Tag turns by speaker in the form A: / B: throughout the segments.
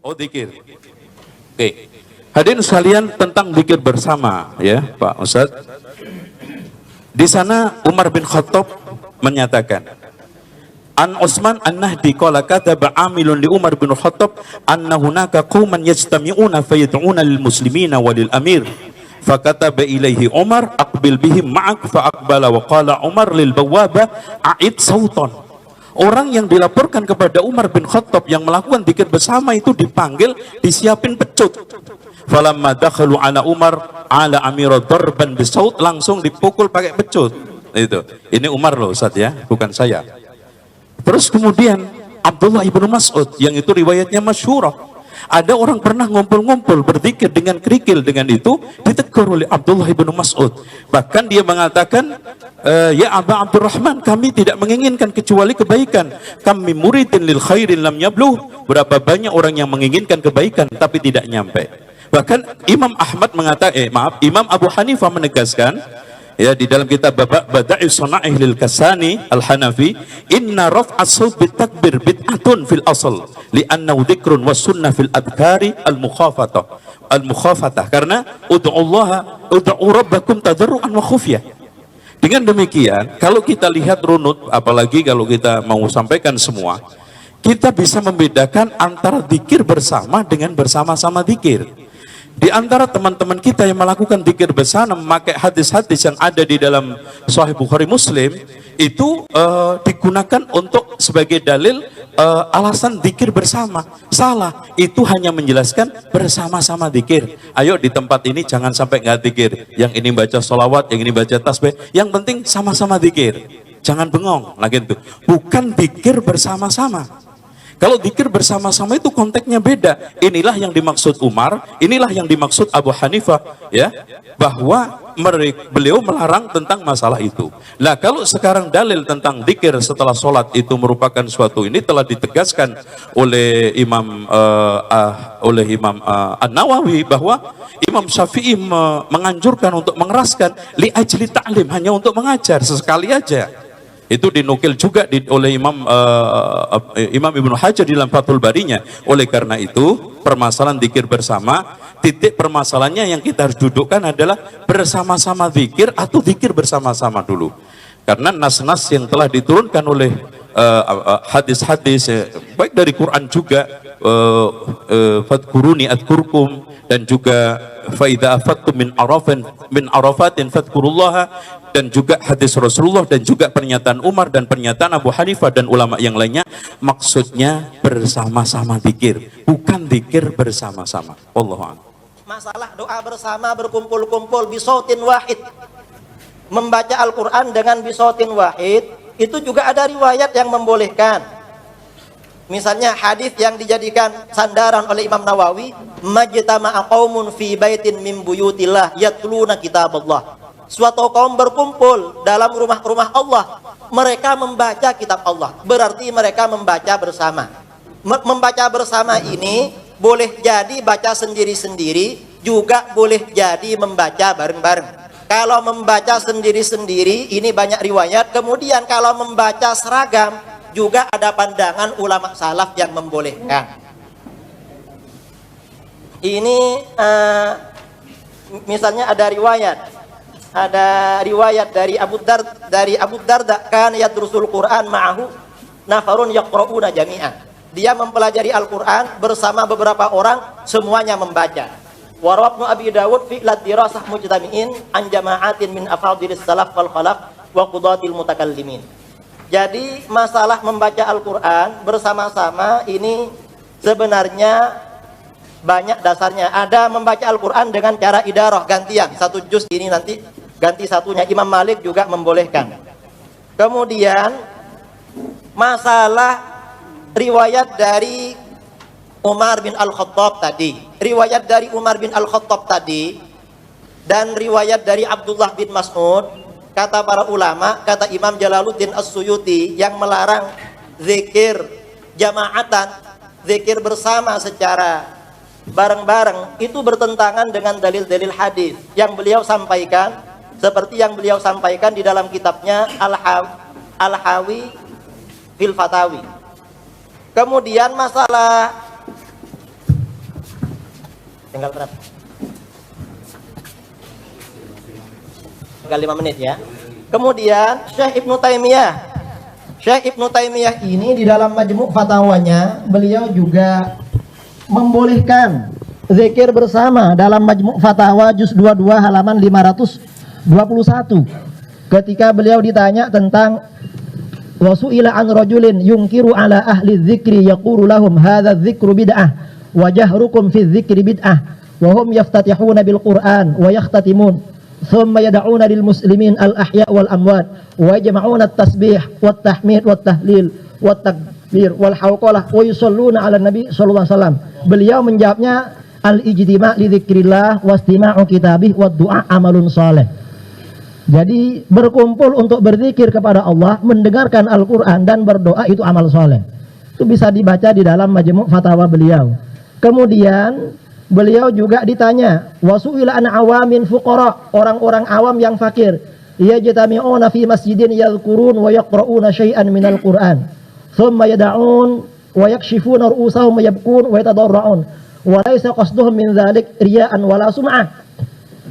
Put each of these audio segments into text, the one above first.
A: Oh, zikir. Oke. Hadirin sekalian, tentang zikir bersama ya, Pak Ustaz. Di sana Umar bin Khattab menyatakan, An Utsman An-Nahdi qala kataba amilun li Umar bin Khattab anna hunaka qauman yajtami'una fayad'una lil muslimina wa lil amir. Fakataba ilaihi Umar aqbil bihim ma'ak fa aqbala wa qala Umar lil bawwaba a'id sautan. Orang yang dilaporkan kepada Umar bin Khattab yang melakukan zikir bersama itu dipanggil, disiapin pecut. Falamma dakhalu ala Umar ala amira darban bisaut, langsung dipukul pakai pecut. Itu. Ini Umar loh Ustaz ya, bukan saya. Terus kemudian Abdullah ibnu Mas'ud yang itu riwayatnya masyhurah. Ada orang pernah ngumpul-ngumpul berzikir dengan kerikil, dengan itu ditegur oleh Abdullah ibnu Mas'ud. Bahkan dia mengatakan, ya Aba Abdurrahman, kami tidak menginginkan kecuali kebaikan. Kami muridin lil khairin lam yabluh. Berapa banyak orang yang menginginkan kebaikan tapi tidak nyampe. Bahkan Imam Ahmad mengatakan, Imam Abu Hanifah menegaskan, ya, di dalam kitab Bada'i Suna'ih lil Kasani Al-Hanafi, inna raf'as sawt bitakbir bid'atun fil asl li'annahu dzikrun was sunnah fil adhkari al-mukhafatah karena ud'u rabbakum tadarruan wa khufyah. Dengan demikian, kalau kita lihat runut, apalagi kalau kita mau sampaikan semua, kita bisa membedakan antara zikir bersama dengan bersama-sama zikir. Di antara teman-teman kita yang melakukan zikir bersama memakai hadis-hadis yang ada di dalam Sahih Bukhari Muslim itu digunakan untuk sebagai dalil alasan zikir bersama. Salah, itu hanya menjelaskan bersama-sama zikir. Ayo di tempat ini jangan sampai nggak zikir. Yang ini baca sholawat, yang ini baca tasbih. Yang penting sama-sama zikir. Jangan bengong lagi itu. Bukan zikir bersama-sama. Kalau zikir bersama-sama itu konteksnya beda. Inilah yang dimaksud Umar, inilah yang dimaksud Abu Hanifah, ya, bahwa beliau melarang tentang masalah itu. Nah, kalau sekarang dalil tentang zikir setelah sholat itu merupakan suatu, ini telah ditegaskan oleh Imam An-Nawawi bahwa Imam Syafi'i menganjurkan untuk mengeraskan li ajli ta'lim, hanya untuk mengajar sesekali aja. Itu dinukil juga oleh Imam Ibnu Hajar di dalam Fathul Barinya. Oleh karena itu, permasalahan zikir bersama, titik permasalahannya yang kita harus dudukkan adalah bersama-sama zikir atau zikir bersama-sama dulu. Karena nas-nas yang telah diturunkan oleh hadis-hadis baik dari Quran juga, fadkuruni adkurkum, dan juga faida afattum min arafatin fadkurullaha, dan juga hadis Rasulullah, dan juga pernyataan Umar dan pernyataan Abu Hanifah dan ulama yang lainnya. Maksudnya bersama-sama zikir, bukan zikir bersama-sama. Wallahu a'lam.
B: Masalah doa bersama berkumpul-kumpul bisautin wahid, membaca Al-Quran dengan bisautin wahid, itu juga ada riwayat yang membolehkan. Misalnya hadis yang dijadikan sandaran oleh Imam Nawawi, majtama'a qaumun fi baitin min buyutillah yatluna kitaballah. Suatu kaum berkumpul dalam rumah-rumah Allah, mereka membaca kitab Allah, berarti mereka membaca bersama. Membaca bersama ini boleh jadi baca sendiri-sendiri, juga boleh jadi membaca bareng-bareng. Kalau membaca sendiri-sendiri ini banyak riwayat. Kemudian kalau membaca seragam juga ada pandangan ulama salaf yang membolehkan. Ini misalnya ada riwayat dari Abu Darda kan yadrusul Quran ma'ahu nafarun yaqra'una jami'an. Dia mempelajari Al-Quran bersama beberapa orang, semuanya membaca. Wa rawabnu Abi Dawud fi dirasah mujtami'in an jama'atin min afadilis salaf wal khalaf wa qudatil mutakallimin. Jadi masalah membaca Al-Quran bersama-sama ini sebenarnya banyak dasarnya. Ada membaca Al-Quran dengan cara idarah, gantian, satu juz ini nanti ganti satunya. Imam Malik juga membolehkan. Kemudian masalah riwayat dari Umar bin Al-Khattab tadi, riwayat dari Umar bin Al-Khattab tadi dan riwayat dari Abdullah bin Mas'ud, kata para ulama, kata Imam Jalaluddin As-Suyuti, yang melarang zikir jamaatan, zikir bersama secara bareng-bareng, itu bertentangan dengan dalil-dalil hadis yang beliau sampaikan, seperti yang beliau sampaikan di dalam kitabnya Al-Hawi fil Fatawi. Kemudian masalah Tinggal berapa? Tinggal 5 menit ya. Kemudian Syekh Ibnu Taimiyah ini di dalam Majmu' Fatawanya beliau juga membolehkan zikir bersama dalam Majmu' Fatawa juz 22 halaman 521. Ketika beliau ditanya tentang wasu'ila an rajulin yungkiru ala ahli dzikri yaqulu lahum hadza dzikru bid'ah wa jahrukum fi dzikri bid'ah wa hum yaftatihuna bil Qur'an wa yakhtatimun ثم يدعون للمسلمين الأحياء والأموات ويجمعون التسبيح والتحميد والتهليل والتكبير والحوقلة ويصلون على النبي صلى الله عليه وسلم. Beliau menjawabnya al-ijtima' li dzikrillah wastima'u kitabih wa du'a amalun saleh. Jadi berkumpul untuk berzikir kepada Allah, mendengarkan Al-Qur'an dan berdoa itu amal saleh. Itu bisa dibaca di dalam Majmu' Fatawa beliau. Kemudian beliau juga ditanya wasu'ila an awamin fuqara, orang-orang awam yang fakir, yajtami'una fi masjidin yadhkurun wa yaqra'una syai'an minal Qur'an thumma yad'un wa yakshifuna ru'usahum wa yabkun wa yatadarra'un wa laysa qasduhum min dzalik riya'an wala sum'ah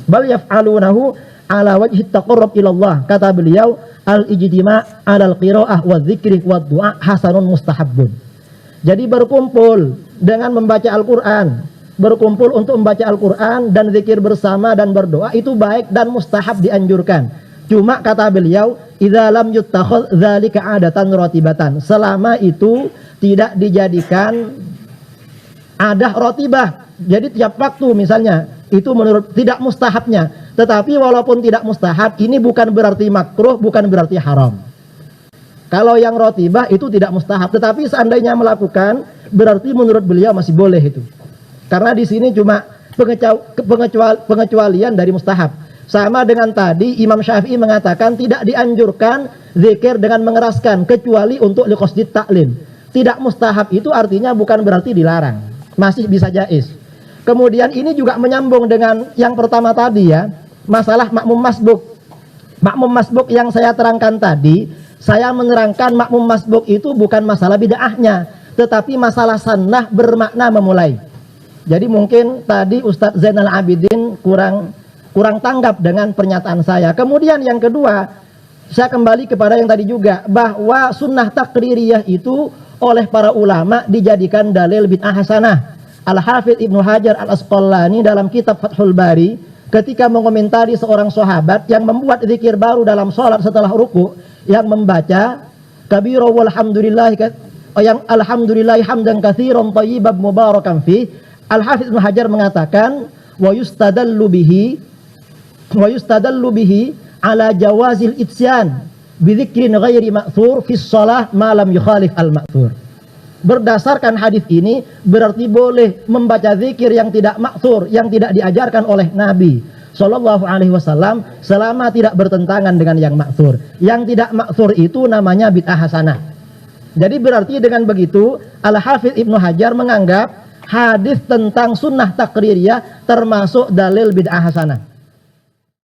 B: bal yaf'alunahu ala wajhi taqarrub ila Allah. Kata beliau al-ijtima' 'ala al-qira'ah wa dzikri wa du'a hasanun mustahabbun. Jadi berkumpul dengan membaca Al-Qur'an, berkumpul untuk membaca Al-Quran dan zikir bersama dan berdoa itu baik dan mustahab, dianjurkan. Cuma kata beliau idza lam yuttakhadh dzalika 'adatan ratibatan, selama itu tidak dijadikan adah ratibah. Jadi tiap waktu misalnya itu menurut tidak mustahabnya. Tetapi walaupun tidak mustahab ini bukan berarti makruh, bukan berarti haram. Kalau yang ratibah itu tidak mustahab, tetapi seandainya melakukan berarti menurut beliau masih boleh itu. Karena di sini cuma pengecualian dari mustahab. Sama dengan tadi Imam Syafi'i mengatakan tidak dianjurkan zikir dengan mengeraskan kecuali untuk liqasdit ta'lim. Tidak mustahab itu artinya bukan berarti dilarang, masih bisa jaiz. Kemudian ini juga menyambung dengan yang pertama tadi ya, masalah makmum masbuk. Makmum masbuk yang saya terangkan tadi, saya menerangkan makmum masbuk itu bukan masalah bid'ahnya, tetapi masalah sunnah bermakna memulai. Jadi mungkin tadi Ustadz Zainal Abidin kurang tanggap dengan pernyataan saya. Kemudian yang kedua, saya kembali kepada yang tadi juga, bahwa sunnah takririyah itu oleh para ulama dijadikan dalil bid'ah hasanah. Al-Hafidz Ibnu Hajar Al-Asqalani dalam kitab Fathul Bari ketika mengomentari seorang sahabat yang membuat zikir baru dalam sholat setelah ruku, yang membaca kabira walhamdulillah, yang alhamdulillah hamdan katsiran thayyiban mubarakan fi. Al-Hafidz Ibnu Hajar mengatakan wa yustadallu bihi ala jawazil itsyan bi dzikrin ghairi ma'thur fi shalah ma lam yukhalif al-ma'thur. Berdasarkan hadis ini berarti boleh membaca zikir yang tidak ma'thur, yang tidak diajarkan oleh Nabi sallallahu alaihi wasallam selama tidak bertentangan dengan yang ma'thur. Yang tidak ma'thur itu namanya bid'ah hasanah. Jadi berarti dengan begitu Al-Hafidz Ibnu Hajar menganggap hadis tentang sunnah takririyah termasuk dalil bid'ah hasanah.